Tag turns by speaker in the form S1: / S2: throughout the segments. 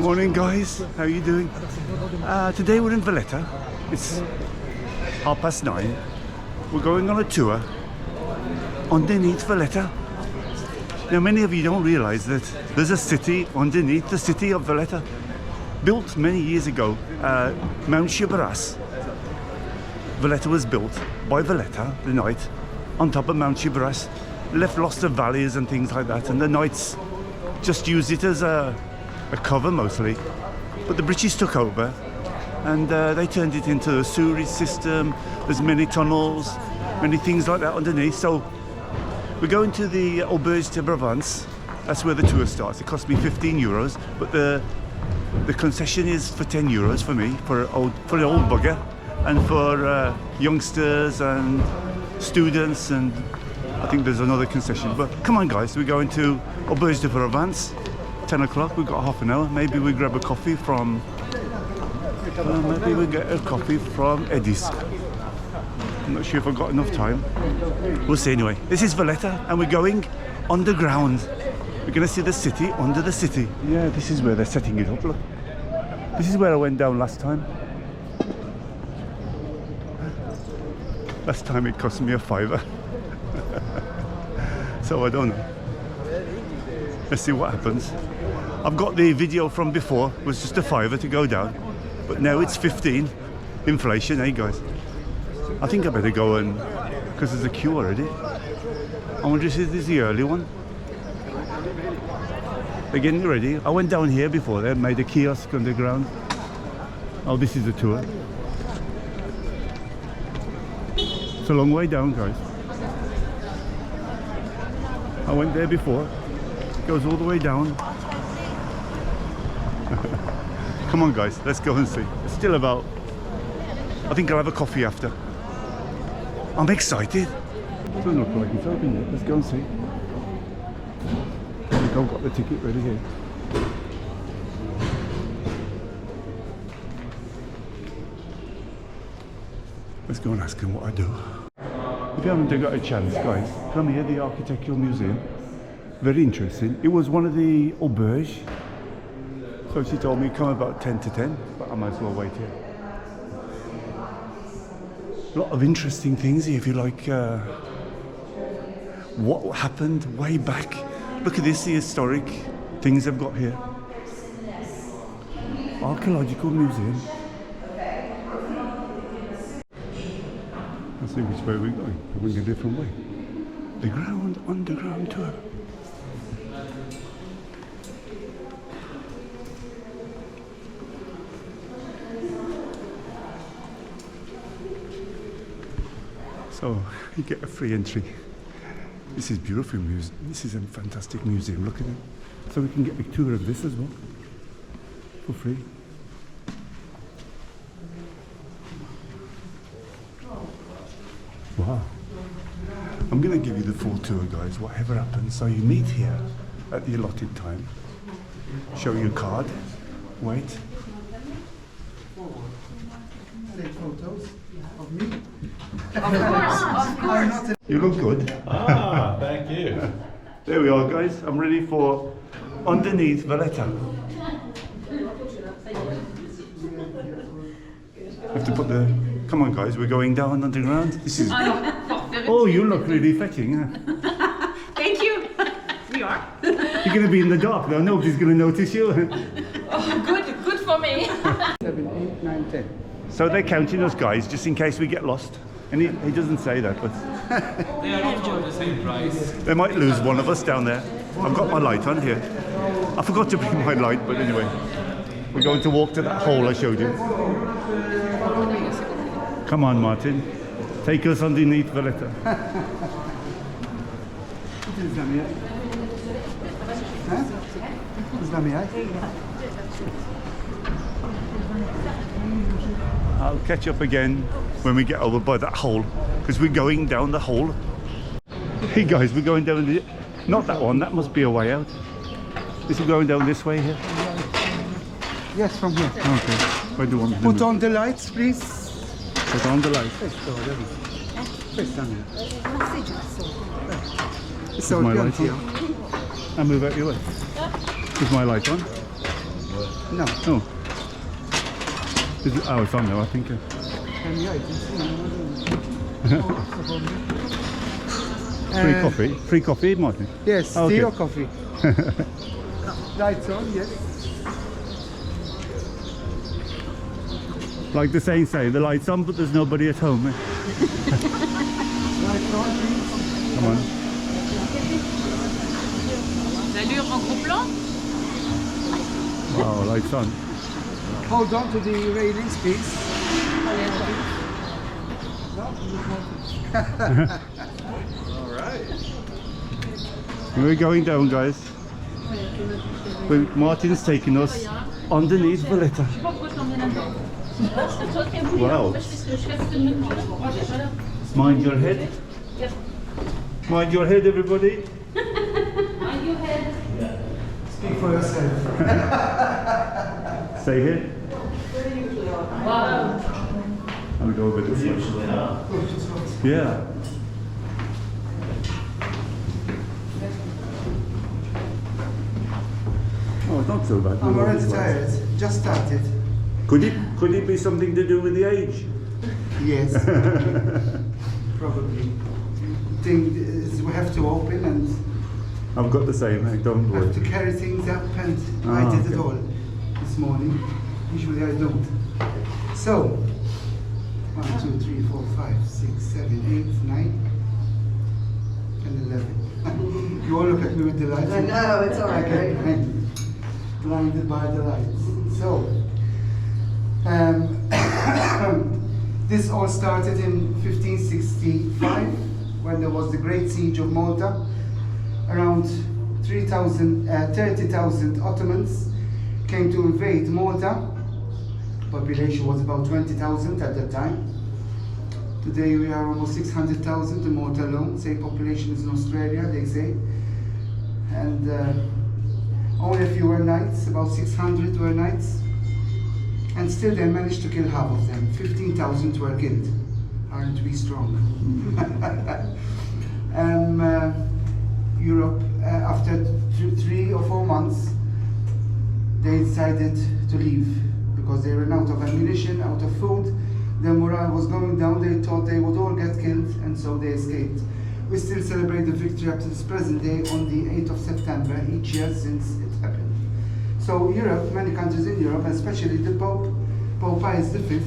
S1: Morning guys, how are you doing? Today we're in Valletta. It's 9:30. We're going on a tour underneath Valletta. Now many of you don't realise that there's a city underneath the City of Valletta. Built many years ago, Mount Shibaras. Valletta was built by Valletta, the knight, on top of Mount Shibaras. Left lots of valleys and things like that, and the knights just used it as a cover mostly. But the British took over and they turned it into a sewerage system. There's many tunnels, many things like that underneath. So we're going to the Auberge de Provence. That's where the tour starts. It cost me €15, but the concession is for €10 for me, for an old bugger, and for youngsters and students, and I think there's another concession. But come on guys, we're going to Auberge de Provence, 10 o'clock, we've got half an hour. Maybe we grab a coffee from, maybe we get a coffee from Eddie's. I'm not sure if I've got enough time. We'll see anyway. This is Valletta and we're going underground. We're going to see the city under the city. Yeah, this is where they're setting it up, look. This is where I went down last time. Last time it cost me a £5. So I don't know. Let's see what happens. I've got the video from before, it was just a £5 to go down, but now it's 15. Inflation, eh guys? I think I better go and, because there's a queue already. I wonder if this is the early one. They're getting ready. I went down here before, they made a kiosk underground. Oh, this is the tour. It's a long way down, guys. I went there before. It goes all the way down. Come on guys, let's go and see. It's still about, I think I'll have a coffee after. I'm excited. It doesn't look like it's open yet. Let's go and see. I think I've got the ticket ready here. Let's go and ask him what I do. If you haven't got a chance, guys, come here, the Architectural Museum. Very interesting. It was one of the auberge. So she told me come about 10 to 10, but I might as well wait here. A lot of interesting things here if you like what happened way back. Look at this, the historic things they've got here. Archaeological Museum. Let's see which way we're going. We're going a different way. The underground tour. So you get a free entry. This is beautiful museum. This is a fantastic museum. Look at it. So we can get a tour of this as well for free. Wow. I'm going to give you the full tour, guys, whatever happens. So you meet here at the allotted time. Show your card. Wait.
S2: Take photos of me.
S3: Of course.
S1: You look good.
S4: Ah, thank you.
S1: There we are, guys. I'm ready for underneath Valletta. Have to put the. Come on, guys. We're going down underground. This is. Oh, you look really fetching, huh?
S3: Thank you. We are.
S1: You're going to be in the dark, though. Nobody's going to notice you.
S3: Oh, good for me.
S2: 7, 8, 9, 10.
S1: So they're counting us, guys, just in case we get lost. And he doesn't say that, but
S4: They are all the same price.
S1: they might lose one of us down there. I've got my light on here. I forgot to bring my light, but anyway. We're going to walk to that hole I showed you. Come on, Martin. Take us underneath Valletta. I'll catch up again when we get over by that hole, because we're going down the hole. Hey guys, we're going down the, not that one, that must be a way out. Is it going down this way here?
S2: Yes, from here.
S1: Okay. Where do you want to
S2: Put on the lights, please.
S1: Put on the light.
S2: So
S1: my
S2: don't
S1: light on?
S2: here.
S1: I'll move out your way. Is my light on?
S2: No.
S1: Oh. Oh, it's on there, I think.
S2: Yeah, you can see.
S1: Free coffee? Free coffee, Martin?
S2: Yes,
S1: Oh,
S2: tea
S1: okay.
S2: or coffee. Lights on, yes.
S1: Like the saying say, the light's on, but there's nobody at home. Eh?
S2: Lights on, please.
S1: Come on.
S3: L'allure en gros plan.
S1: Oh, lights on.
S2: Hold on to the railings, please.
S1: We're going down, guys. Martin's taking us underneath Valletta. Wow. Mind your head. Mind your head, everybody.
S2: Speak for yourself.
S1: Stay here.
S3: Wow.
S1: I'll go over this way. Yeah. Oh, it's not so bad.
S2: I'm already tired. Just started.
S1: Could it be something to do with the age?
S2: Yes. Probably. Thing is, we have to open and
S1: I've got the same, don't
S2: have to
S1: worry.
S2: carry things up, and
S1: Ah,
S2: I did it
S1: okay.
S2: all this morning. Usually I don't. So, 1, 2, 3, 4, 5, 6, 7, 8, 9, and 11. You all look at me with the lights.
S5: I know, it's all right,
S2: I get
S5: right?
S2: blinded by the lights. So, this all started in 1565 when there was the Great Siege of Malta. Around 30,000 Ottomans came to invade Malta. Population was about 20,000 at that time. Today we are almost 600,000 in Malta alone. Same population as in Australia, they say. And only a few were knights, about 600 were knights. And still they managed to kill half of them. 15,000 were killed. Aren't we strong? Europe, after 3 or 4 months, they decided to leave because they ran out of ammunition, out of food. Their morale was going down. They thought they would all get killed, and so they escaped. We still celebrate the victory up to this present day on the 8th of September each year since it happened. So Europe, many countries in Europe, especially the Pope, Pope Pius V,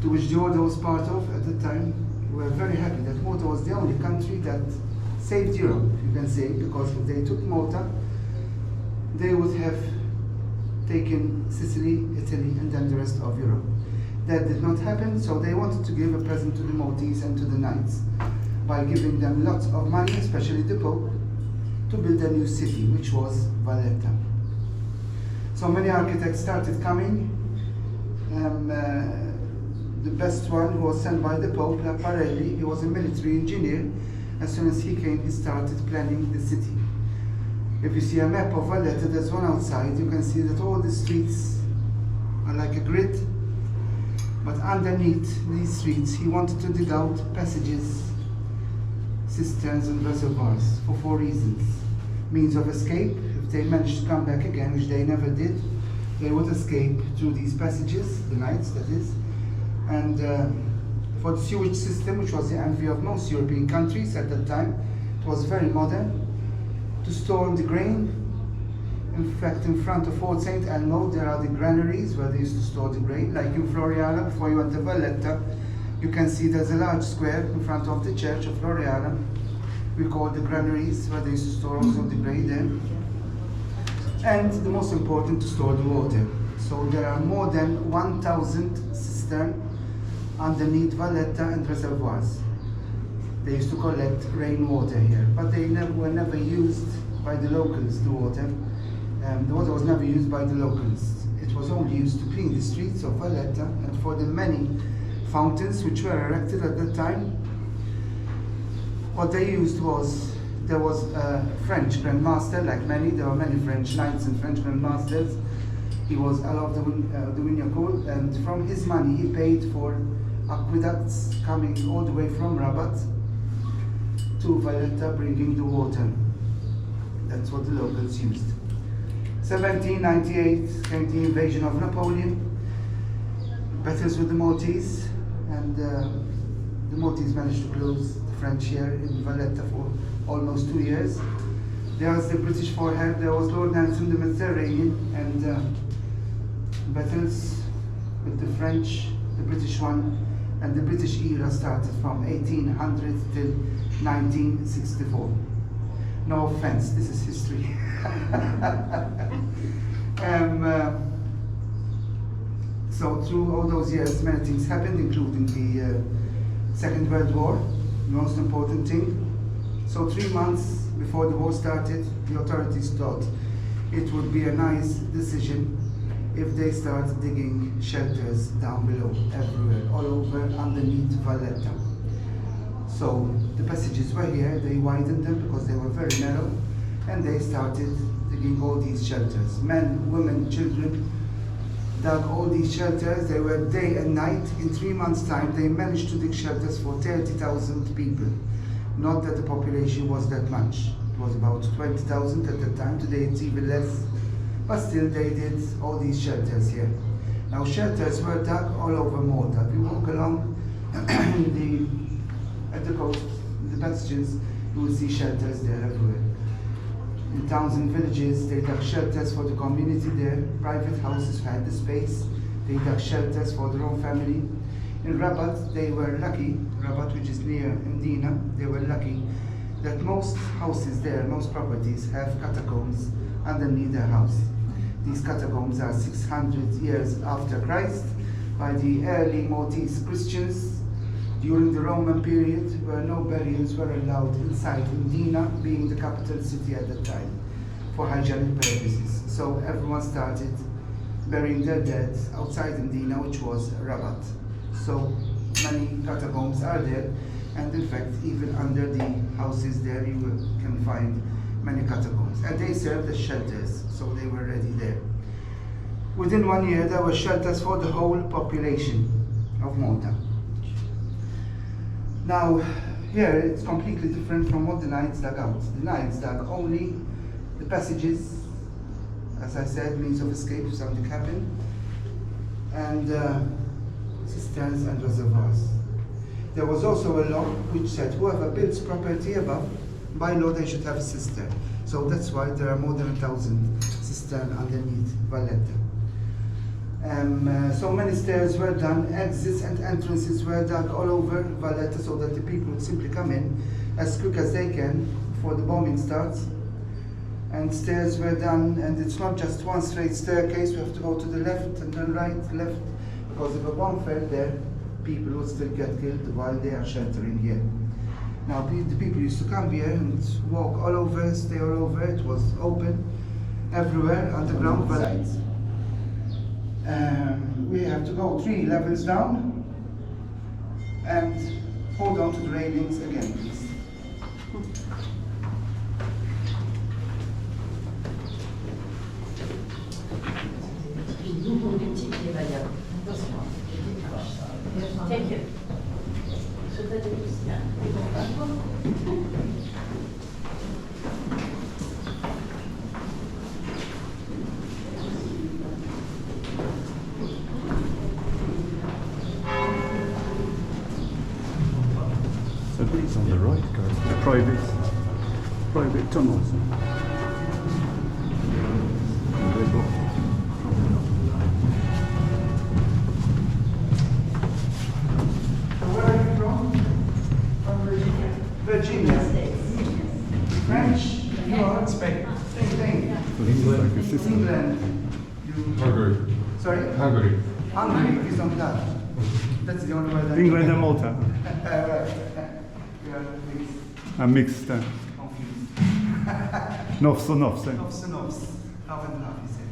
S2: to which the order was part of at the time, were very happy that Malta was the only country that saved Europe, you can say, because if they took Malta, they would have taken Sicily, Italy, and then the rest of Europe. That did not happen, so they wanted to give a present to the Maltese and to the Knights by giving them lots of money, especially the Pope, to build a new city, which was Valletta. So many architects started coming. The best one who was sent by the Pope, Laparelli, he was a military engineer. As soon as he came, he started planning the city. If you see a map of Valletta, there's one outside, you can see that all the streets are like a grid. But underneath these streets, he wanted to dig out passages, cisterns and reservoirs for 4 reasons. Means of escape, if they managed to come back again, which they never did, they would escape through these passages, the Knights that is. And for the sewage system, which was the envy of most European countries at that time, it was very modern. To store the grain, in fact, in front of Fort St. Elmo, there are the granaries where they used to store the grain. Like in Floriana, before you enter Valletta, you can see there's a large square in front of the church of Floriana. We call the granaries, where they used to store also the grain there. And the most important, to store the water. So there are more than 1,000 cisterns underneath Valletta and reservoirs. They used to collect rainwater here, but they were never used by the locals, the water. The water was never used by the locals. It was only used to clean the streets of Valletta and for the many fountains which were erected at that time. What they used was, there was a French Grand Master, like many, there were many French knights and French Grand Masters. He was Alain de Wignacourt, and from his money he paid for aqueducts coming all the way from Rabat to Valletta, bringing the water. That's what the locals used. 1798 came the invasion of Napoleon, battles with the Maltese, and the Maltese managed to close the French here in Valletta for almost 2 years. There was the British forehead, there was Lord Nelson, the Mediterranean, and battles with the French, the British one, and the British era started from 1800 till 1964. No offense, this is history. So through all those years, many things happened, including the Second World War, the most important thing. So 3 months before the war started, the authorities thought it would be a nice decision if they start digging shelters down below, everywhere, all over, underneath Valletta. So the passages were here, they widened them because they were very narrow, and they started digging all these shelters. Men, women, children dug all these shelters. They were day and night. In 3 months' time, they managed to dig shelters for 30,000 people. Not that the population was that much. It was about 20,000 at the time. Today it's even less. But still, they did all these shelters here. Now, shelters were dug all over Malta. If you walk along at the coast, in the passages, you will see shelters there everywhere. In towns and villages, they dug shelters for the community there. Private houses had the space. They dug shelters for their own family. In Rabat, they were lucky, Rabat, which is near Mdina, they were lucky that most houses there, most properties have catacombs underneath their house. These catacombs are 600 years after Christ by the early Maltese Christians during the Roman period, where no burials were allowed inside Mdina, being the capital city at the time, for hygienic purposes. So everyone started burying their dead outside Mdina, which was Rabat. So many catacombs are there, and in fact, even under the houses there, you can find many catacombs. And they served as shelters, so they were already there. Within 1 year, there were shelters for the whole population of Malta. Now, here it's completely different from what the Knights dug out. The Knights dug only the passages, as I said, means of escape if something happened, and cisterns and reservoirs. There was also a law which said whoever builds property above, by law they should have a cistern. So that's why there are more than 1,000 cisterns underneath Valletta. So many stairs were done, exits and entrances were dug all over Valletta so that the people would simply come in as quick as they can before the bombing starts. And stairs were done, and it's not just one straight staircase, we have to go to the left and then right, left, because if a bomb fell there, people would still get killed while they are sheltering here. Now, the people used to come here and walk all over, stay all over. It was open everywhere, underground. But we have to go 3 levels down and hold on to the railings again, please.
S3: Thank you.
S1: So these on the right go to private tunnels. And they go.
S2: Virginia. French, New York,
S4: Spain.
S2: same thing.
S1: England.
S2: England.
S4: Hungary.
S2: Sorry?
S4: Hungary.
S2: Hungary is on that. That's the only way that
S1: England and Malta
S2: we are
S1: are mixed.
S2: confused.
S1: Nofs and nofs.
S2: Nofs and nofs. Half and half, he said.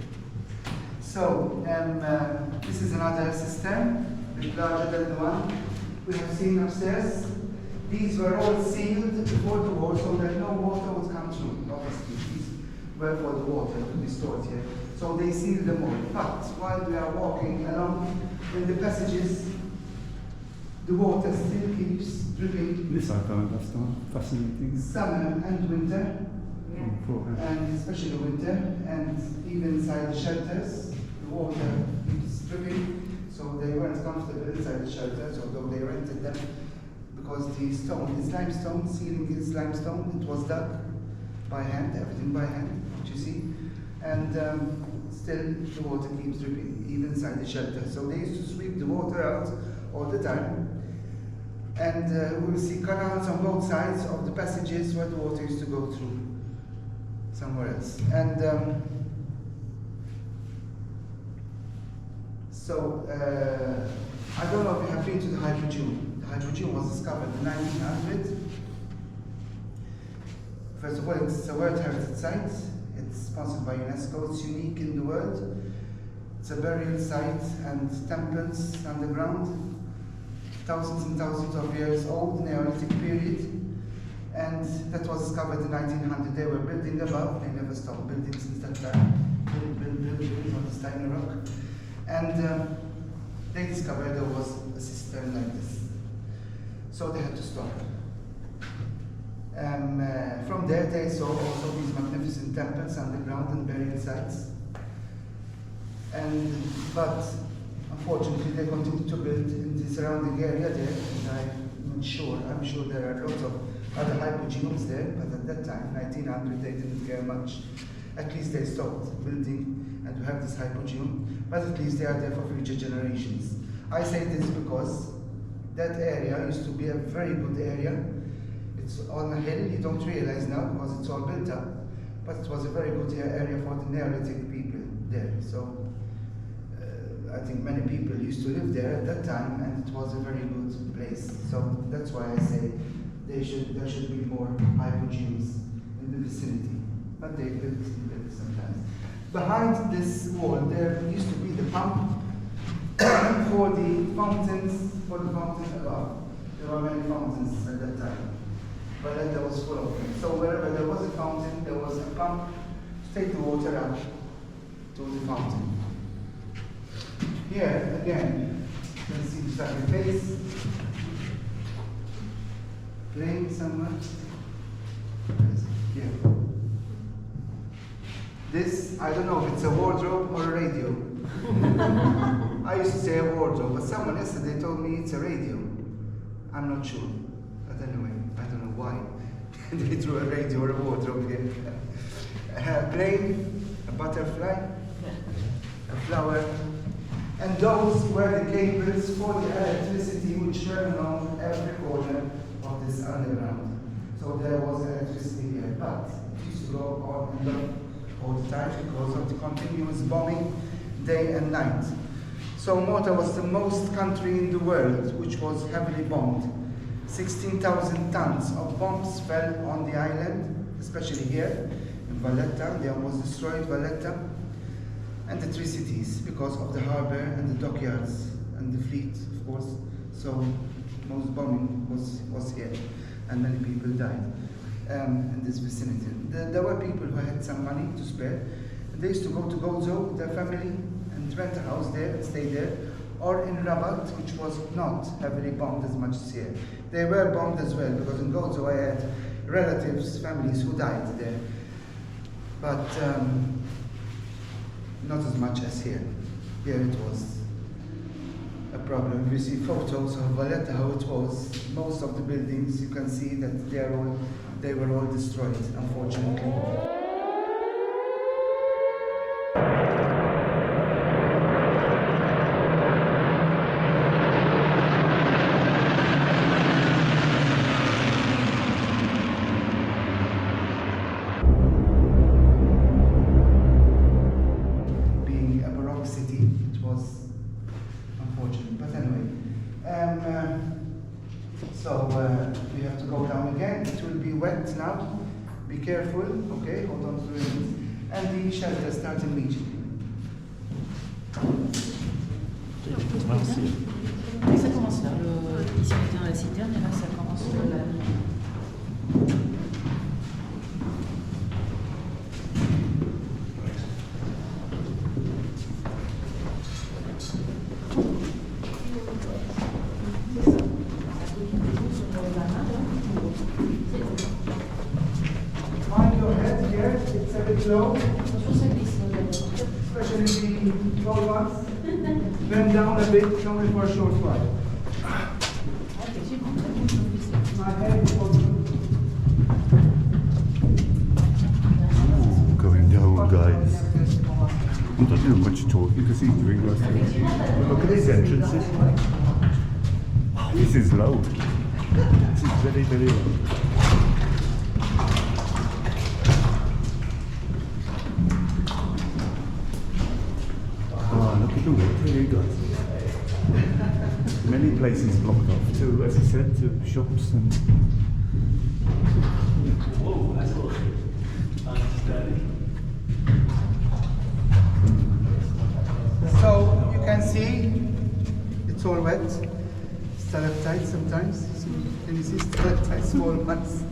S2: So, this is another cistern, a bit larger than the one we have seen upstairs. These were all sealed before the war so that no water would come through. Obviously, these were for the water to be stored here. So they sealed them all. But while we are walking along in the passages, the water still keeps dripping.
S1: This I don't understand. Fascinating.
S2: Summer and winter. and especially winter, and even inside the shelters, the water keeps dripping, so they weren't comfortable inside the shelters, although they rented them, because the stone is limestone, ceiling is limestone, it was dug by hand, everything by hand, you see, and still the water keeps dripping, even inside the shelter. So they used to sweep the water out all the time, and we will see canals on both sides of the passages where the water used to go through somewhere else. And I don't know if you have been to the Hypogeum. The Hypogeum was discovered in 1900. First of all, it's a World Heritage Site. It's sponsored by UNESCO. It's unique in the world. It's a burial site and temples underground. Thousands and thousands of years old, Neolithic period. And that was discovered in 1900. They were building above. They never stopped building since that time. Build on this tiny rock. And they discovered there was a cistern like this. So they had to stop. From there they saw also these magnificent temples underground and burial sites. But unfortunately they continued to build in the surrounding area there, and I'm sure there are lots of other hypogeums there, but at that time, 1900, they didn't care much. At least they stopped building and to have this hypogeum, but at least they are there for future generations. I say this because that area used to be a very good area. It's on a hill, you don't realize now because it's all built up, but it was a very good area for the Neolithic people there. So I think many people used to live there at that time, and it was a very good place. So that's why I say there should be more hypogeums in the vicinity. But they built sometimes. Behind this wall there used to be the pump for the fountains above. There were many fountains at that time. Valletta was full of them. So wherever there was a fountain, there was a pump to take the water out to the fountain. Here again, you can see the sacrifice. Playing somewhere. Here. This, I don't know if it's a wardrobe or a radio. I used to say a wardrobe, but someone yesterday told me it's a radio. I'm not sure. But anyway, I don't know why they threw a radio or a wardrobe here. A plane, a butterfly, a flower, and those were the cables for the electricity which ran along every corner of this underground. So there was electricity here, but it used to go on and on all the time because of the continuous bombing day and night. So Malta was the most country in the world which was heavily bombed. 16,000 tons of bombs fell on the island, especially here in Valletta. They almost destroyed Valletta and the three cities because of the harbor and the dockyards and the fleet, of course. So most bombing was here, and many people died in this vicinity. There were people who had some money to spare. They used to go to Gozo with their family and rent a house there and stay there, or in Rabat, which was not heavily bombed as much as here. They were bombed as well, because in Gozo I had relatives, families who died there, but not as much as here. Here it was a problem. If you see photos of Valletta, how it was, most of the buildings, you can see that they were all destroyed, unfortunately. Being a Baroque city, it was unfortunate. But anyway, we have to go down again. It will be wet now. Be careful, okay? Hold on to the railings. And the shelter starts immediately.
S3: Ça commence là. Ici on était dans la citerne et là ça commence là.
S2: Find your head here. It's a bit low,
S3: Attention, ça glisse.
S2: especially the tall ones. Bend down a bit, only for a short while.
S3: Effectivement, très bon, je me glisse.
S2: My head is on.
S1: Ooh, going down, guys. I'm not doing much talking because he's doing most of it. But look at these entrances. Oh, this is low. This is very, very low. Oh, look at the water here, guys. Many places blocked off to, as I said, to shops and.
S4: Whoa, that's cool. Understanding.
S2: So you can see it's all wet. Stalactites sometimes. Can you see stalactites, small ones?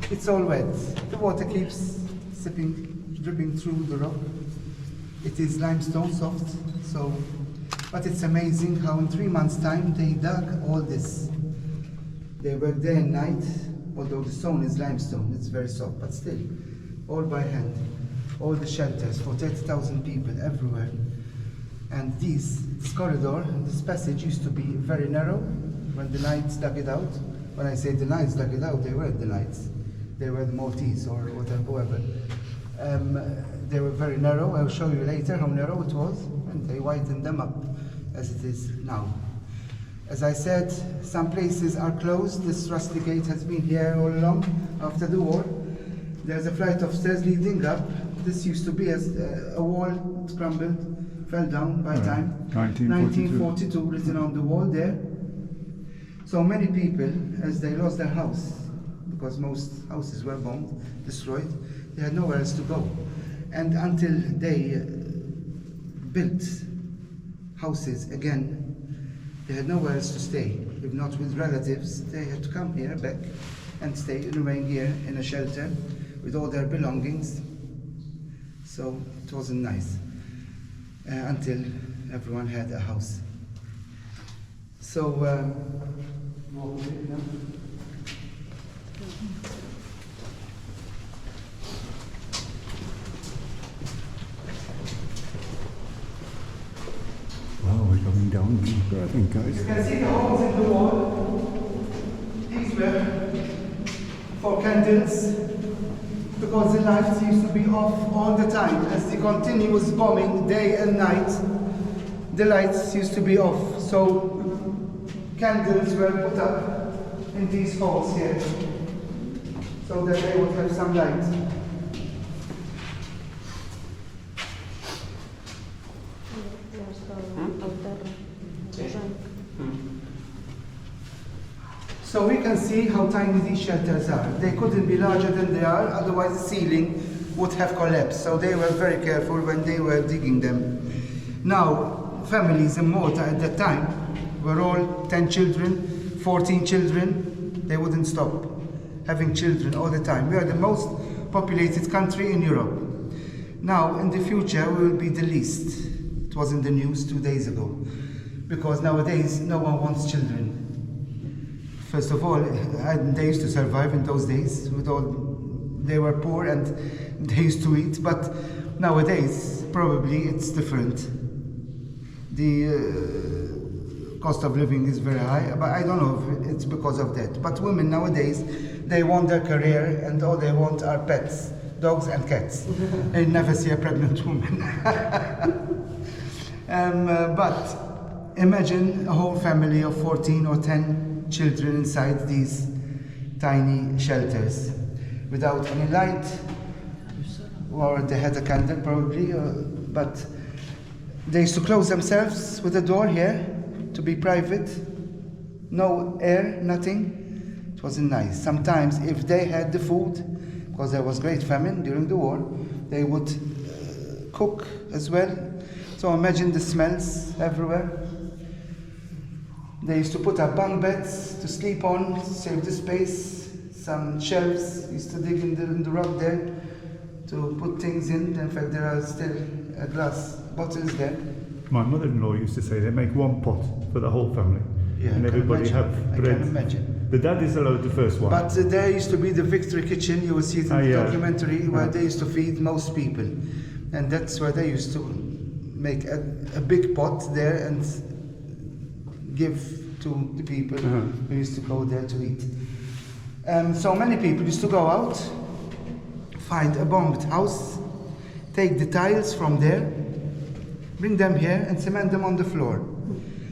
S2: It's all wet. The water keeps dripping through the rock. It is limestone soft, so but it's amazing how in 3 months' time they dug all this. They work day and night, although the stone is limestone, it's very soft, but still, all by hand. All the shelters for 30,000 people everywhere. And this corridor, this passage used to be very narrow when the Knights dug it out. When I say the Knights dug it out, they weren't the Knights. They were the Maltese or whatever, whoever. They were very narrow. I'll show you later how narrow it was, and they widened them up as it is now. As I said, some places are closed. This rusty gate has been here all along after the war. There's a flight of stairs leading up. This used to be a wall, it crumbled, fell down by time. 1942 written on the wall there. So many people, as they lost their house, because most houses were bombed, destroyed, they had nowhere else to go. And until they built houses again, they had nowhere else to stay. If not with relatives, they had to come here back and stay and remain here in a shelter with all their belongings. So it wasn't nice until everyone had a house. So walk a bit now.
S1: Wow, we're going down, I think, guys.
S2: You can see the holes in the wall. These were for candles because the lights used to be off all the time. As the continuous bombing day and night, the lights used to be off. So candles were put up in these holes here so that they would have some light. So we can see how tiny these shelters are. They couldn't be larger than they are, otherwise the ceiling would have collapsed. So they were very careful when they were digging them. Now, families in Malta at that time were all 10 children, 14 children. They wouldn't stop having children all the time. We are the most populated country in Europe. Now, in the future, we will be the least. It was in the news 2 days ago. Because nowadays, no one wants children. First of all, they used to survive in those days. They were poor and they used to eat. But nowadays, probably it's different. The cost of living is very high, but I don't know if it's because of that. But women nowadays, they want their career and all they want are pets, dogs and cats. They never see a pregnant woman. But imagine a whole family of 14 or 10 children inside these tiny shelters without any light, or they had a candle probably, but they used to close themselves with a door here to be private, no air, nothing. It wasn't nice. Sometimes if they had the food, because there was great famine during the war, they would cook as well. So imagine the smells everywhere. They used to put up bunk beds to sleep on, to save the space. Some shelves used to dig in the rock there to put things in. In fact, there are still glass bottles there.
S1: My mother-in-law used to say they make one pot for the whole family,
S2: Yeah,
S1: and
S2: I can
S1: everybody
S2: imagine.
S1: have
S2: I
S1: bread.
S2: can imagine.
S1: The dad is allowed the first one.
S2: But there used to be the Victory Kitchen, you will see it in the documentary, where they used to feed most people. And that's where they used to make a big pot there and give to the people who used to go there to eat. So many people used to go out, find a bombed house, take the tiles from there, bring them here and cement them on the floor.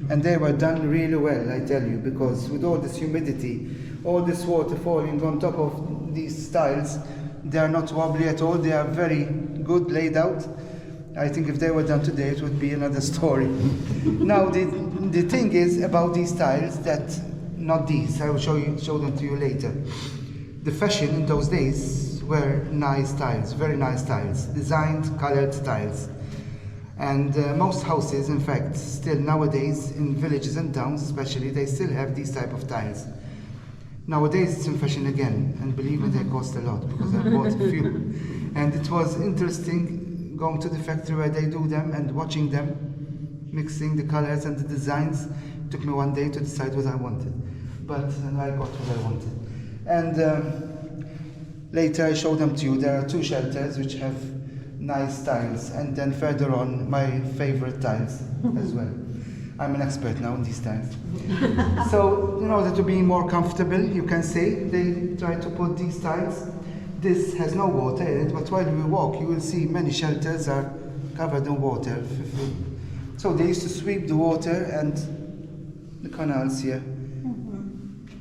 S2: And they were done really well, I tell you, because with all this humidity, all this water falling on top of these tiles, they are not wobbly at all, they are very good laid out. I think if they were done today, it would be another story. Now, the thing is about these tiles that, not these, I will show them to you later. The fashion in those days were nice tiles, very nice tiles, designed, colored tiles. And most houses, in fact, still nowadays, in villages and towns especially, they still have these type of tiles. Nowadays it's in fashion again, and believe me, they cost a lot, because I bought a few. And it was interesting going to the factory where they do them and watching them, mixing the colors and the designs. It took me one day to decide what I wanted, but I got what I wanted. And later I showed them to you. There are two shelters which have nice tiles, and then further on my favorite tiles as well. I'm an expert now in these tiles. So in order to be more comfortable, you can say, they try to put these tiles. This has no water in it, but while we walk you will see many shelters are covered in water. So they used to sweep the water, and the canals here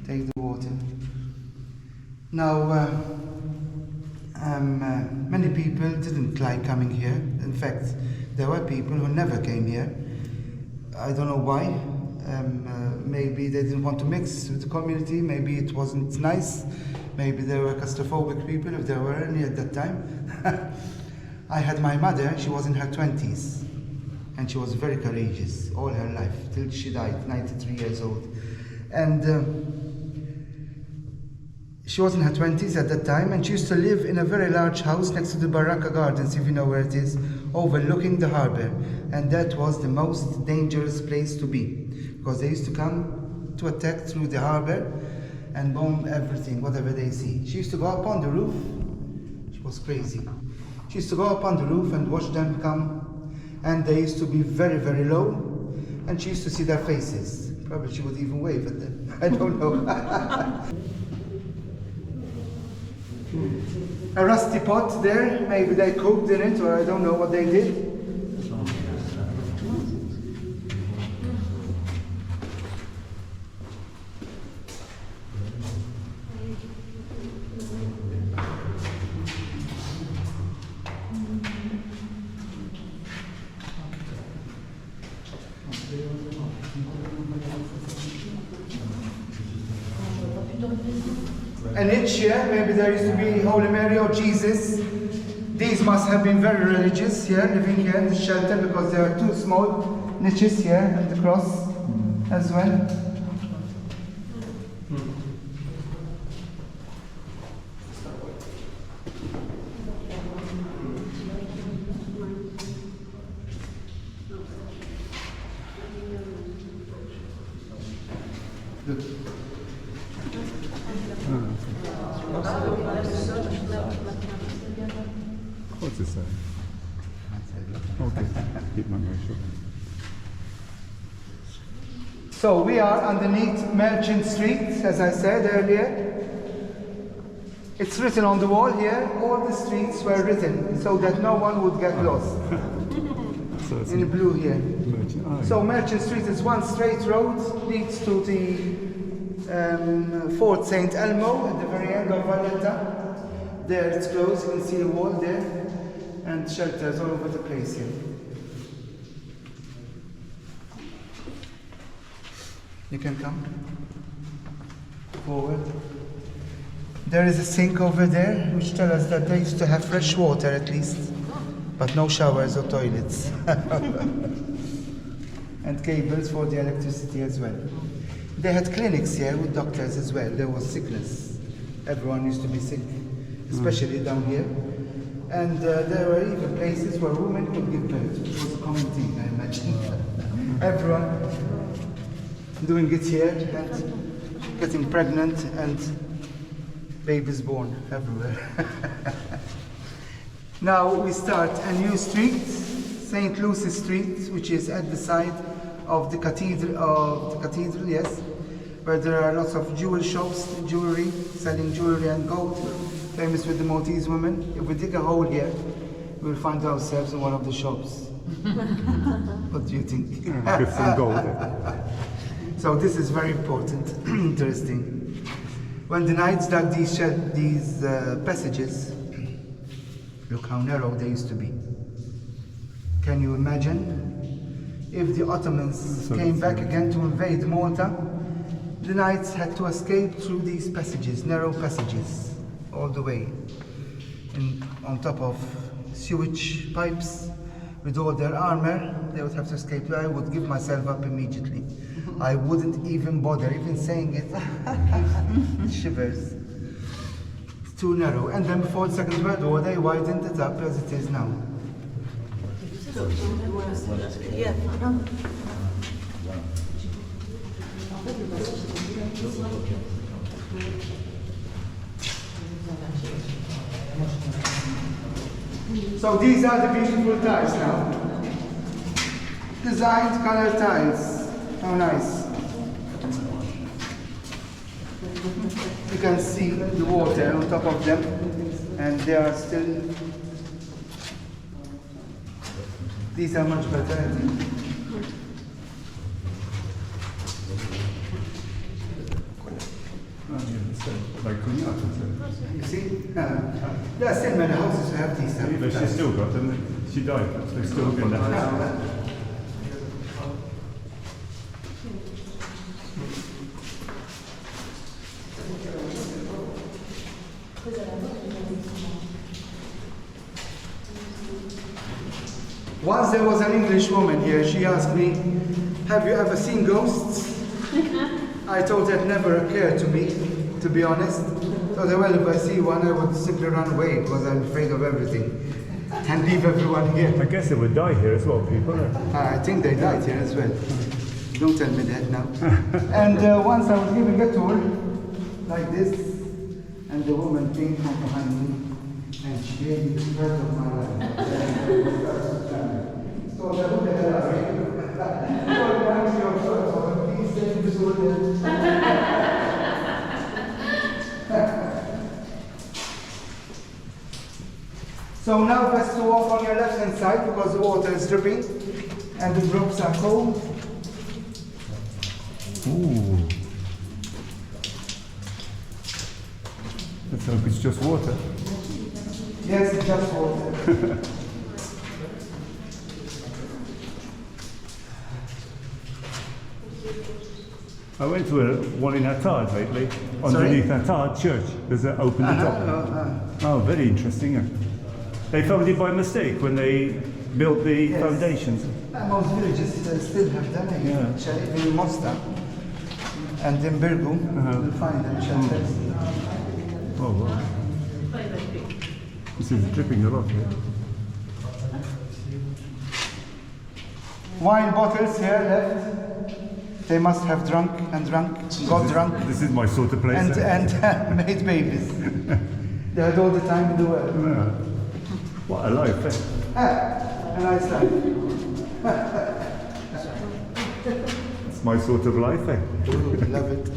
S2: take the water. Now many people didn't like coming here. In fact, there were people who never came here. I don't know why. Maybe they didn't want to mix with the community, maybe it wasn't nice, maybe there were claustrophobic people, if there were any at that time. I had my mother, she was in her 20s, and she was very courageous all her life, till she died, 93 years old. And she was in her 20s at that time, and she used to live in a very large house next to the Baraka Gardens, if you know where it is, overlooking the harbour. And that was the most dangerous place to be, because they used to come to attack through the harbour and bomb everything, whatever they see. She used to go up on the roof. She was crazy. She used to go up on the roof and watch them come, and they used to be very, very low, and she used to see their faces. Probably she would even wave at them. I don't know. A rusty pot there, maybe they cooked in it, or I don't know what they did. A niche here, maybe there used to be Holy Mary or Jesus. These must have been very religious here, living here in the shelter, because there are two small niches here and the cross as well. Look.
S1: What's it say? Okay, keep my mouth shut.
S2: So we are underneath Merchant Street, as I said earlier. It's written on the wall here, all the streets were written so that no one would get lost.
S1: So
S2: In blue here.
S1: Merchant,
S2: So Merchant Street is one straight road, leads to the Fort St. Elmo at the very end of Vallatta. There it's closed, you can see a wall there, and shelters all over the place here. You can come forward. There is a sink over there, which tells us that they used to have fresh water at least, but no showers or toilets. And cables for the electricity as well. They had clinics here with doctors as well. There was sickness. Everyone used to be sick, especially down here. And there were even places where women could give birth, which was a common thing, I imagine. Everyone doing it here. And getting pregnant and babies born everywhere. Now we start a new street, St. Lucy's Street, which is at the side of the cathedral, yes, where there are lots of jewel shops, jewelry, selling jewelry and gold, famous with the Maltese women. If we dig a hole here, we will find ourselves in one of the shops. What do you think?
S1: Get some gold.
S2: So this is very important, interesting. When the knights dug these passages, look how narrow they used to be. Can you imagine? If the Ottomans came back again to invade Malta, the knights had to escape through these passages, narrow passages, all the way. And on top of sewage pipes, with all their armor, they would have to escape. I would give myself up immediately. I wouldn't even bother, even saying it gives shivers. It's too narrow. And then before the Second World War, they widened it up as it is now. So these are the beautiful tiles now. Designed color tiles. How nice. You can see the water on top of them, and they are still. These are much better, I think. You see? There are still many houses who have these.
S1: But she's still got them. She died. They've still got the house.
S2: Once there was an English woman here, she asked me, have you ever seen ghosts? I told her it never occurred to me, to be honest. So well, if I see one, I would simply run away because I'm afraid of everything and leave everyone here.
S1: I guess they would die here as well, people.
S2: I think they died here as well. Don't tell me that now. And once I was giving a tour, like this, and the woman came from behind me, and she gave me the spread of my life. So who the hell are you? Please take this order. So now best to walk on your left hand side because the water is dripping and the drops are cold.
S1: Ooh. Let's hope it's just water.
S2: Yes, it's just water.
S1: I went to one in Attard lately. Underneath Attard Church, there's an open top. Oh, very interesting. Yeah. They found it by mistake when they built the foundations.
S2: Most villages still have them. In Mosta and in Birgu, you'll find them shelters.
S1: Oh, wow. This is dripping a lot here.
S2: Wine bottles here left. They must have drunk, got drunk.
S1: This is my sort of place.
S2: And made babies. They had all the time in the world.
S1: Yeah. What a life, eh?
S2: A nice life.
S1: It's my sort of life, eh?
S2: Ooh, love it.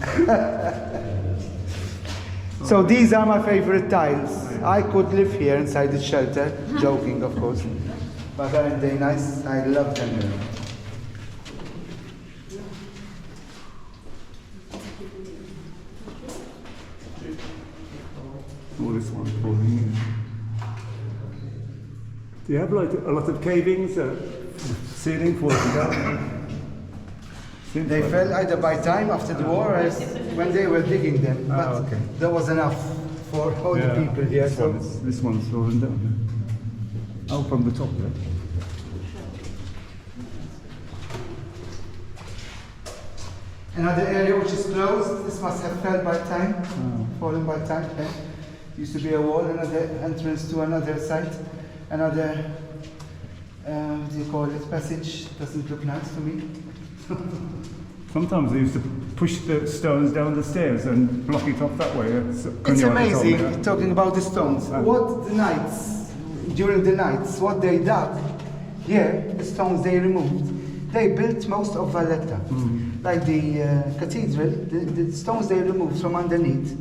S2: So these are my favorite tiles. I could live here inside the shelter, joking of course. But aren't they nice? I love them.
S1: All this one falling in. Do you have like a lot of cavings, ceiling falling down?
S2: They fell either by time after the war or when they were digging them. But there was enough for all the people here.
S1: This one's fallen down. Oh, from the top there.
S2: Another area which is closed, this must have fell by time, fallen by time. Okay. Used to be a wall, another entrance to another site, another, what do you call it, passage. Doesn't look nice to me.
S1: Sometimes they used to push the stones down the stairs and block it off that way.
S2: It's
S1: Kunyala told me
S2: amazing,
S1: that.
S2: talking about the stones. During the nights, what they dug here, the stones they removed, they built most of Valletta. Like the cathedral, the stones they removed from underneath,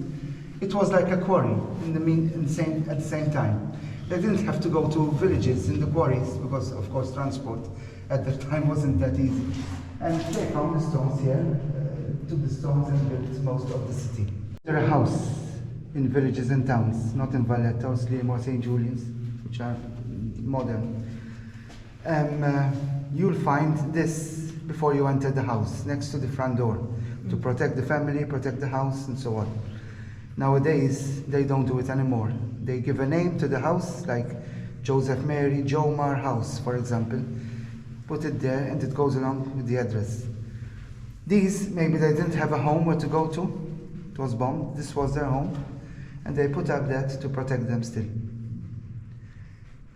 S2: it was like a quarry at the same time. They didn't have to go to villages in the quarries because, of course, transport at that time wasn't that easy. And they found the stones here, took the stones and built most of the city. There are houses in villages and towns, not in Valletta or Sliema or St. Julian's, which are modern. You'll find this before you enter the house, next to the front door, to protect the family, protect the house, and so on. Nowadays, they don't do it anymore. They give a name to the house, like Joseph Mary Jomar House, for example. Put it there, and it goes along with the address. These, maybe they didn't have a home where to go to. It was bombed. This was their home. And they put up that to protect them still.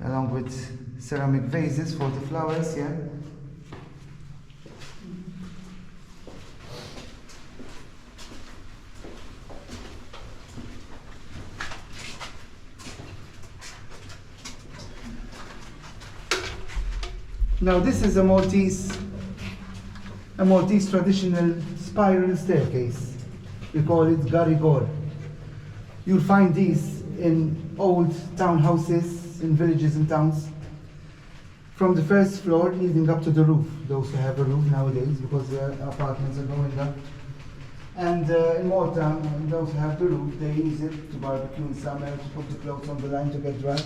S2: Along with ceramic vases for the flowers, yeah. Now this is a Maltese traditional spiral staircase. We call it garigor. You'll find these in old townhouses, in villages and towns. From the first floor leading up to the roof, those who have a roof nowadays, because their apartments are going up. And in Malta, those who have the roof, they use it to barbecue in summer, to put the clothes on the line to get dry.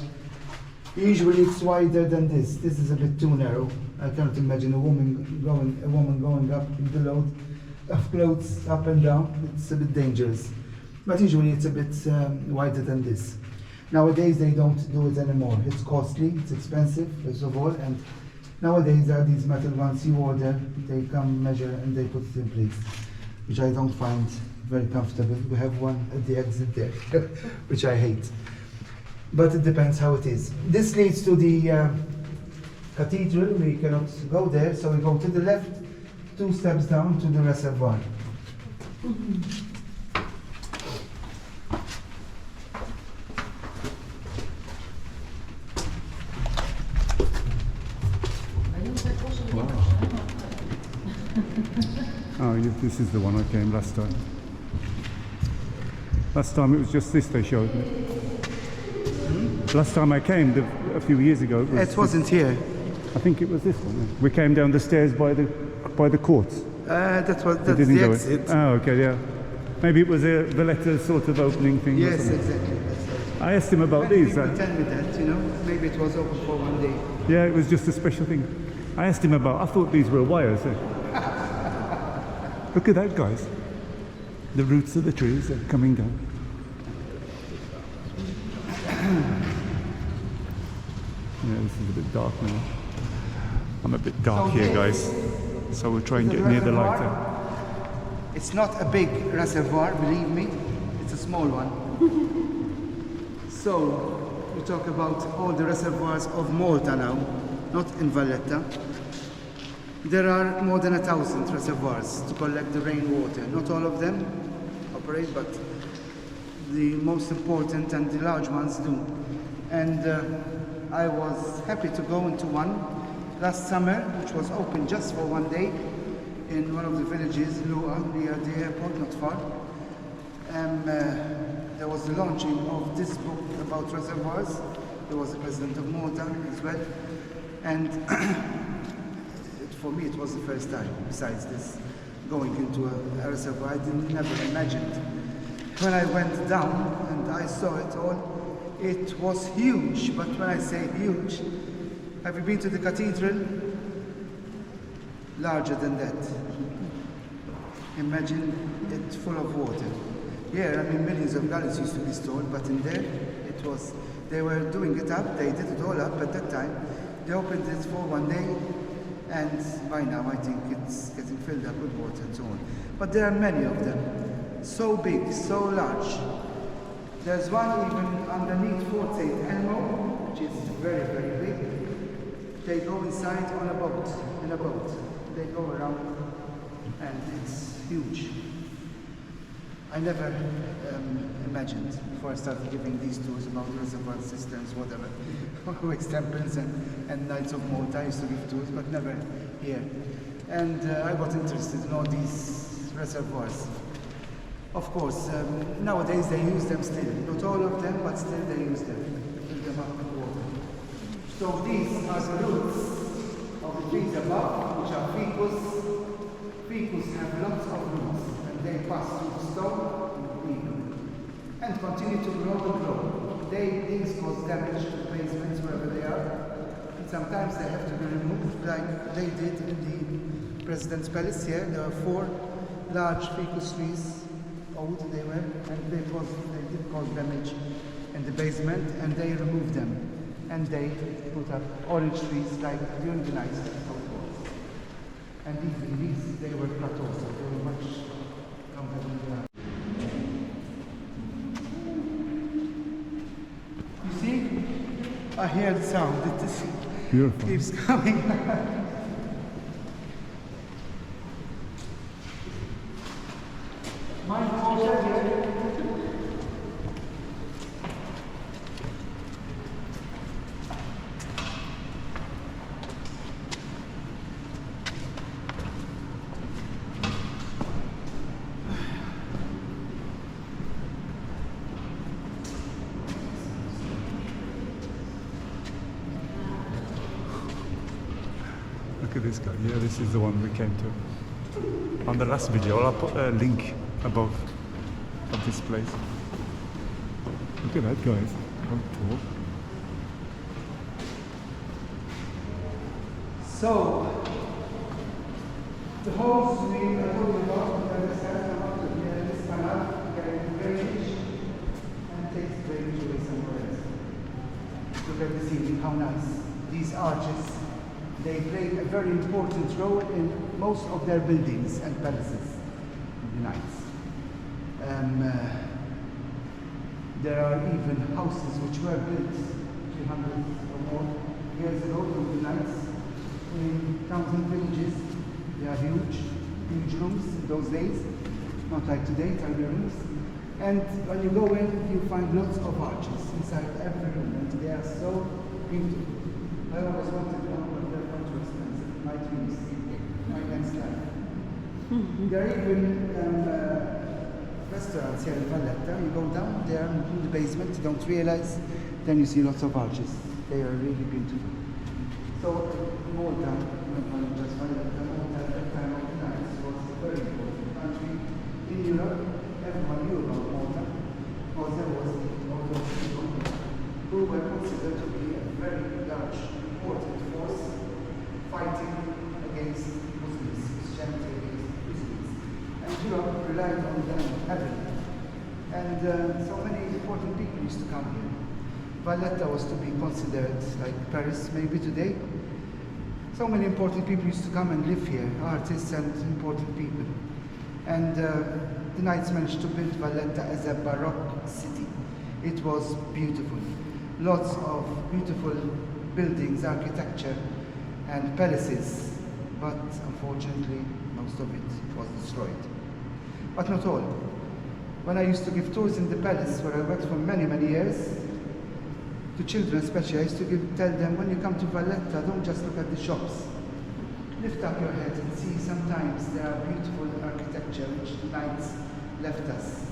S2: Usually it's wider than this. This is a bit too narrow. I cannot imagine a woman going up with the load of clothes up and down. It's a bit dangerous. But usually it's a bit wider than this. Nowadays they don't do it anymore. It's costly, it's expensive, first of all, and nowadays there are these metal ones you order, they come measure and they put it in place, which I don't find very comfortable. We have one at the exit there, which I hate. But it depends how it is. This leads to the cathedral. We cannot go there, so we go to the left, 2 steps down to the reservoir.
S1: Oh, this is the one I came last time. Last time it was just this they showed me. Last time I came, a few years ago,
S2: It wasn't here.
S1: I think it was this one. Yeah. We came down the stairs by the courts.
S2: That's
S1: We didn't
S2: the
S1: go
S2: exit.
S1: Oh, okay, yeah. Maybe it was a Valletta sort of opening thing. or
S2: Yes,
S1: something.
S2: exactly. That's right.
S1: I asked him about
S2: Many
S1: these.
S2: people tell me that, you know, maybe it was open for one day.
S1: Yeah, it was just a special thing. I asked him about. I thought these were wires. Look at that, guys. The roots of the trees are coming down. Yeah, this is a bit dark now. I'm a bit dark here, guys. So we'll try and get near the light.
S2: It's not a big reservoir, believe me. It's a small one. So we talk about all the reservoirs of Malta now, not in Valletta. There are more than 1,000 reservoirs to collect the rainwater. Not all of them operate, but the most important and the large ones do. And I was happy to go into one last summer, which was open just for one day in one of the villages, Lua, near the airport, not far. There was the launching of this book about reservoirs. There was the president of Malta as well. And for me, it was the first time, besides this, going into a reservoir. I never imagined. When I went down and I saw it all, it was huge. But when I say huge, have you been to the cathedral? Larger than that. Imagine it full of water. Here, I mean, millions of gallons used to be stored, but in there, it was, they were doing it up, they did it all up at that time. They opened it for one day, and by now I think it's getting filled up with water and so on. But there are many of them, so big, so large. There's one even underneath Fort St. Elmo, which is very, very big. They go inside on a boat, in a boat. They go around and it's huge. I never imagined before I started giving these tours about reservoir systems, whatever, always temples and Knights of Malta. I used to give tours, but never here. And I got interested in all these reservoirs. Of course, nowadays they use them still. Not all of them, but still they use them to fill them up with water. So these are the roots of the trees above, which are ficus. Ficus have lots of roots, and they pass through the stone and continue to grow and grow. These cause damage to the basements wherever they are. And sometimes they have to be removed, like they did in the President's Palace here. There were 4 large ficus trees, old they were, and they did cause damage in the basement, and they removed them. And they put up orange trees like during the night and so forth. And even these, they were cut off, so they were much longer than the other. You see? I hear the sound. It is
S1: Beautiful.
S2: keeps coming. My water here.
S1: Look at this guy. Yeah, this is the one we came to. On the last video, I'll put a link above of this place. Look at that, guys. How tall.
S2: So, the whole stream I told you about, the other side of this canal, carrying drainage, and takes drainage away somewhere else. Look at the ceiling, how nice. These arches, they play a very important role in most of their buildings and palaces in the nights. There are even houses which were built 300 or more years ago in the nights in towns and villages. They are huge, huge rooms in those days, not like today, tiny rooms. And when you go in, you find lots of arches inside every room, and they are so beautiful. I always wanted one, but they're not too expensive. My dreams, my next life. There are even restaurants here in Vallatta. You go down there in the basement, you don't realize, then you see lots of arches. They are really beautiful. So Malta, just Vallatta, Malta at that time of the night was a very important country in Europe. Everyone knew about Malta, because there was all those people who were considered to be a very large, important force fighting against Muslims, Christianity against Muslims. And Europe relied on them heavily. And so many important people used to come here. Valletta was to be considered like Paris maybe today. So many important people used to come and live here, artists and important people. And the Knights managed to build Valletta as a Baroque city. It was beautiful. Lots of beautiful buildings, architecture and palaces, but unfortunately most of it was destroyed. But not all. When I used to give tours in the palace, where I worked for many, many years, to children especially, I used to tell them, when you come to Valletta, don't just look at the shops. Lift up your head and see sometimes there are beautiful architecture which the Knights left us.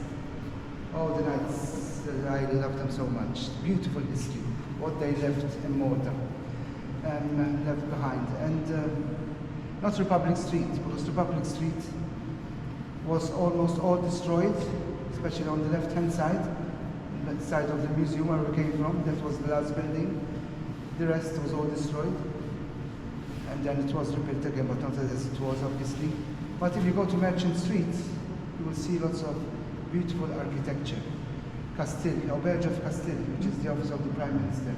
S2: Oh, the Knights, I love them so much. Beautiful history, what they left in Malta, left behind. And not Republic Street, because Republic Street was almost all destroyed, especially on the left-hand side, that side of the museum where we came from. That was the last building. The rest was all destroyed. And then it was rebuilt again, but not as it was, obviously. But if you go to Merchant Street, you will see lots of beautiful architecture. Castile, Auberge of Castile, which is the office of the Prime Minister.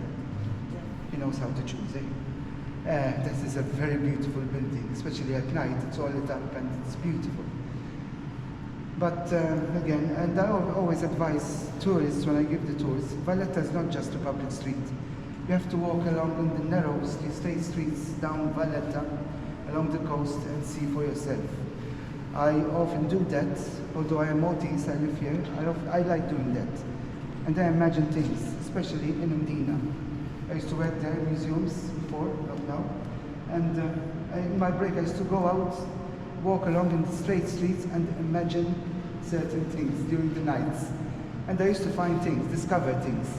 S2: He knows how to choose, eh? This is a very beautiful building, especially at night. It's all lit up and it's beautiful. But again, and I always advise tourists when I give the tours, Valletta is not just a public street. You have to walk along in the narrow, straight streets down Valletta, along the coast, and see for yourself. I often do that, although I am Maltese, I live here. I like doing that. And I imagine things, especially in Medina. I used to work there in museums before, not now. And in my break, I used to go out, walk along in the straight streets and imagine certain things during the nights. And I used to find things, discover things.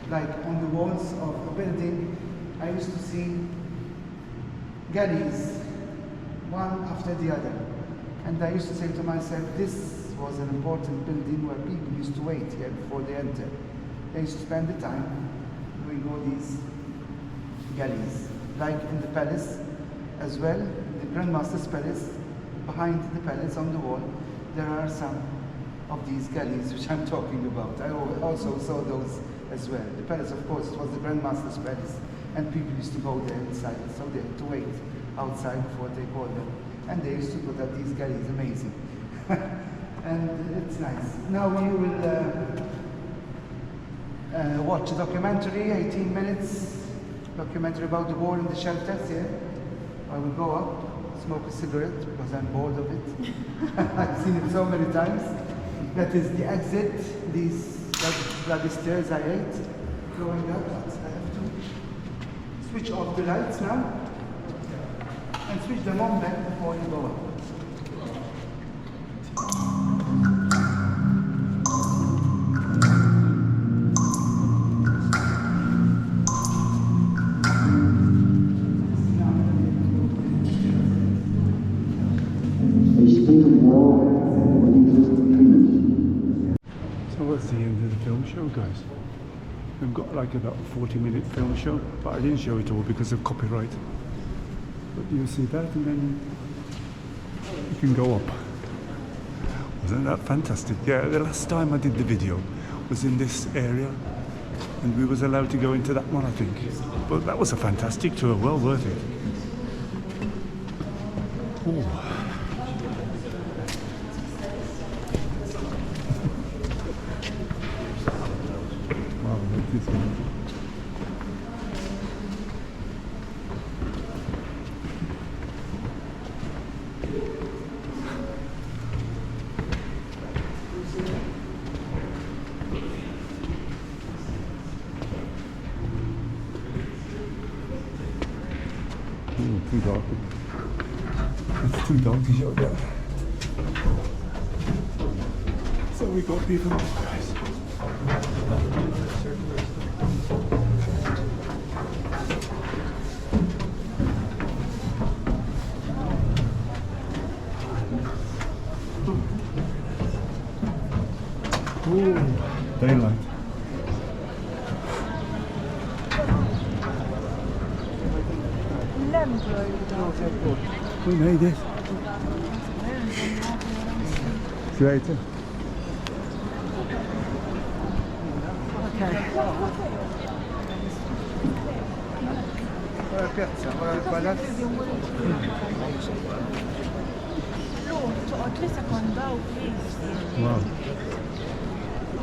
S2: Like on the walls of a building, I used to see galleys, one after the other. And I used to say to myself, this was an important building where people used to wait here before they enter. They used to spend the time doing all these galleys. Like in the palace as well, the Grand Master's palace, behind the palace on the wall, there are some of these galleys which I'm talking about. I also saw those as well. The palace, of course, it was the Grand Master's palace, and people used to go there inside, so they had to wait outside before they go there. And they used to put up these galleys, amazing. And it's nice. Now you will watch a documentary, 18 minutes, documentary about the war in the shelters here. I will go up, smoke a cigarette because I'm bored of it. I've seen it so many times. That is the exit, these bloody stairs I hate. Going up, I have to switch off the lights now and switch them on back before you go up.
S1: So that's the end of the film show, guys. We've got like about a 40-minute film show, but I didn't show it all because of copyright. But you'll see that and then you can go up. Wasn't that fantastic? Yeah, the last time I did the video was in this area and we was allowed to go into that one, I think. But that was a fantastic tour, well worth it. Ooh. Wow, look at this one. Too dark. It's too dark to show that. So we got even more, guys. Ooh, daylight. We made it. See you later.
S3: Okay.
S2: Piazza, Vallatta.
S1: Wow.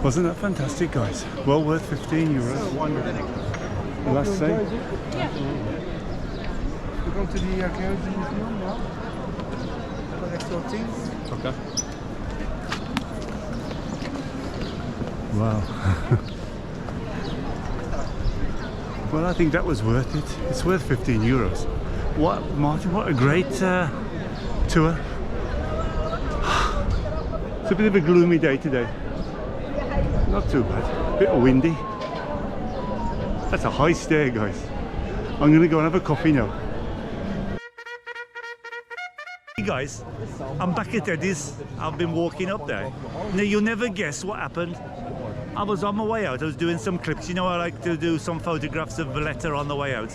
S1: Wasn't that fantastic, guys? Well worth 15 euros. Last say.
S2: We go to the archaeology museum now. Collect your things.
S1: Okay. Wow. Well, I think that was worth it. It's worth 15 euros. What, Martin, what a great tour. It's a bit of a gloomy day today. Not too bad. A bit windy. That's a high stair, guys. I'm going to go and have a coffee now. Hey guys, I'm back at Eddie's. I've been walking up there. Now you'll never guess what happened. I was on my way out, I was doing some clips. You know, I like to do some photographs of Valletta on the way out.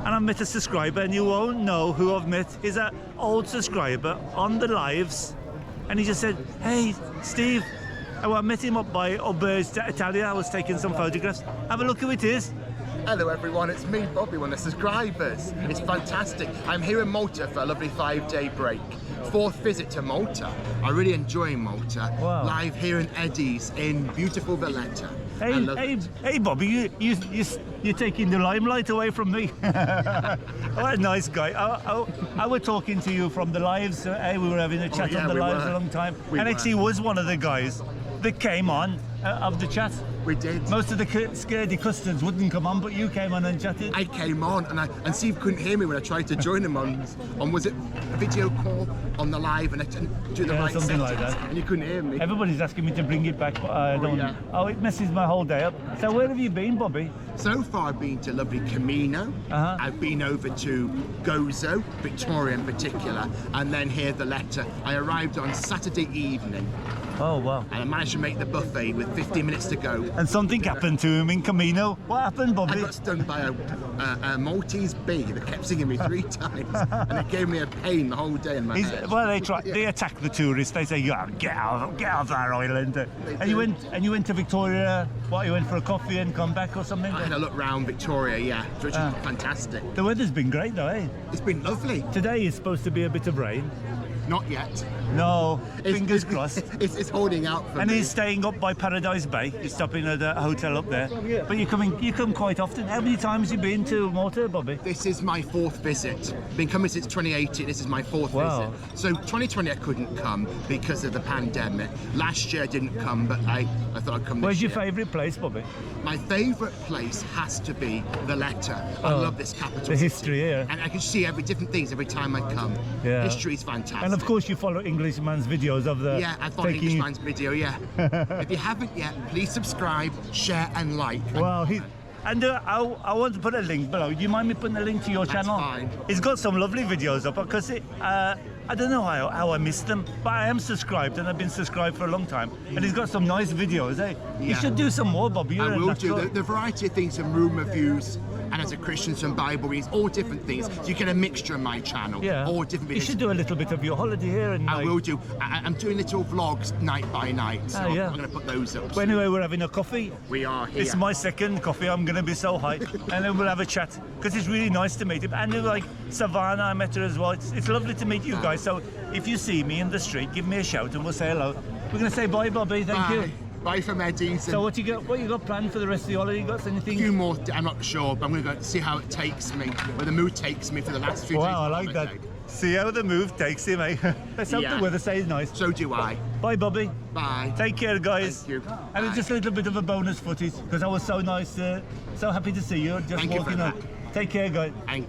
S1: And I met a subscriber, and you won't know who I've met. He's an old subscriber on the lives. And he just said, hey, Steve. Oh, I met him up by Italia. I was taking some photographs. Have a look who it is.
S5: Hello everyone, it's me, Bobby, one of the subscribers. It's fantastic. I'm here in Malta for a lovely 5-day break. 4th visit to Malta. I really enjoy Malta.
S1: Wow.
S5: Live here in Eddie's in beautiful Valletta.
S1: Hey,
S5: love it.
S1: hey, Bobby, you're taking the limelight away from me. What a nice guy. I was talking to you from the lives. Hey, we were having a chat
S5: yeah,
S1: on the
S5: we
S1: lives
S5: were.
S1: a long time.
S5: We
S1: and
S5: were.
S1: actually was one of the guys that came on of the chat.
S5: We did.
S1: Most of the scaredy custards wouldn't come on, but you came on and chatted.
S5: I came on and Steve couldn't hear me when I tried to join him on was it a video call on the live and I didn't do the
S1: Yeah,
S5: right
S1: something
S5: settings
S1: like that.
S5: and you couldn't hear me.
S1: Everybody's asking me to bring it back, but I don't.
S5: yeah.
S1: Oh, it messes my whole day up. So where have you been, Bobby?
S5: So far I've been to lovely Camino, I've been over to Gozo, Victoria in particular, and then here Valletta. I arrived on Saturday evening
S1: Oh wow.
S5: and I managed to make the buffet with 15 minutes to go.
S1: And something happened to him in Camino. What happened, Bobby?
S5: I got stung by a Maltese bee that kept singing me 3 times and it gave me a pain the whole day in my head.
S1: Well, they attack the tourists. They say, "Yeah, get off that island." And you went to Victoria. What? You went for a coffee and come back or something?
S5: I had a look round Victoria, yeah, which is fantastic.
S1: The weather's been great, though, eh?
S5: It's been lovely.
S1: Today is supposed to be a bit of rain.
S5: Not yet.
S1: No,
S5: It's-
S1: fingers crossed.
S5: It's holding out for
S1: And
S5: me.
S1: he's staying up by Paradise Bay. He's stopping at a hotel up there. But you come quite often. How many times have you been to Malta, Bobby?
S5: This is my 4th visit. Been coming since 2018. This is my 4th
S1: Wow.
S5: visit. So 2020 I couldn't come because of the pandemic. Last year I didn't come, but I thought I'd come
S1: Where's
S5: this
S1: your
S5: year.
S1: favourite place, Bobby?
S5: My favourite place has to be Valletta. I
S1: Oh,
S5: love this capital
S1: the
S5: city.
S1: history here.
S5: And I can see different things every time I come.
S1: Yeah.
S5: History is fantastic.
S1: And of course, you follow Englishman's videos of the
S5: Yeah, I follow
S1: taking-
S5: Englishman's video, yeah. If you haven't yet, please subscribe, share and like.
S1: Wow, and I want to put a link below. Do you mind me putting a link to your
S5: That's
S1: channel?
S5: fine.
S1: It's got some lovely videos up because I don't know how I missed them, but I am subscribed and I've been subscribed for a long time. And he's got some nice videos, eh? You
S5: Yeah.
S1: should do some more, Bobby. You're
S5: I
S1: a
S5: will do
S1: natural.
S5: the variety of things and room reviews, and as a Christian, some Bible reads, all different things. So you get a mixture in my channel,
S1: Yeah.
S5: all different
S1: You
S5: videos.
S1: should do a little bit of your holiday here. And
S5: I will do. I'm doing little vlogs night by night, so
S1: Oh, yeah.
S5: I'm going to put those up.
S1: Well, anyway, we're having a coffee.
S5: We are here.
S1: It's my second coffee. I'm going to be so high. And then we'll have a chat because it's really nice to meet him. And like Savannah, I met her as well. It's lovely to meet you guys. So if you see me in the street, give me a shout and we'll say hello. We're going to say bye, Bobby. Thank
S5: Bye.
S1: you.
S5: Bye from Eddie's.
S1: So what you got planned for the rest of the holiday? You got
S5: a
S1: anything?
S5: few more. I'm not sure, but I'm going to go see how it takes me, where the mood takes me for the last few days.
S1: Wow, I
S5: of
S1: like that.
S5: holiday.
S1: See how the move takes him, eh? Let's hope
S5: Yeah.
S1: the weather stays nice.
S5: So do I.
S1: Bye, Bobby.
S5: Bye.
S1: Take care, guys.
S5: Thank you.
S1: And it's
S5: Bye.
S1: just a little bit of a bonus footage because I was so nice, so happy to see you. Just
S5: Thank you for
S1: walking up.
S5: that.
S1: Take care, guys.
S5: And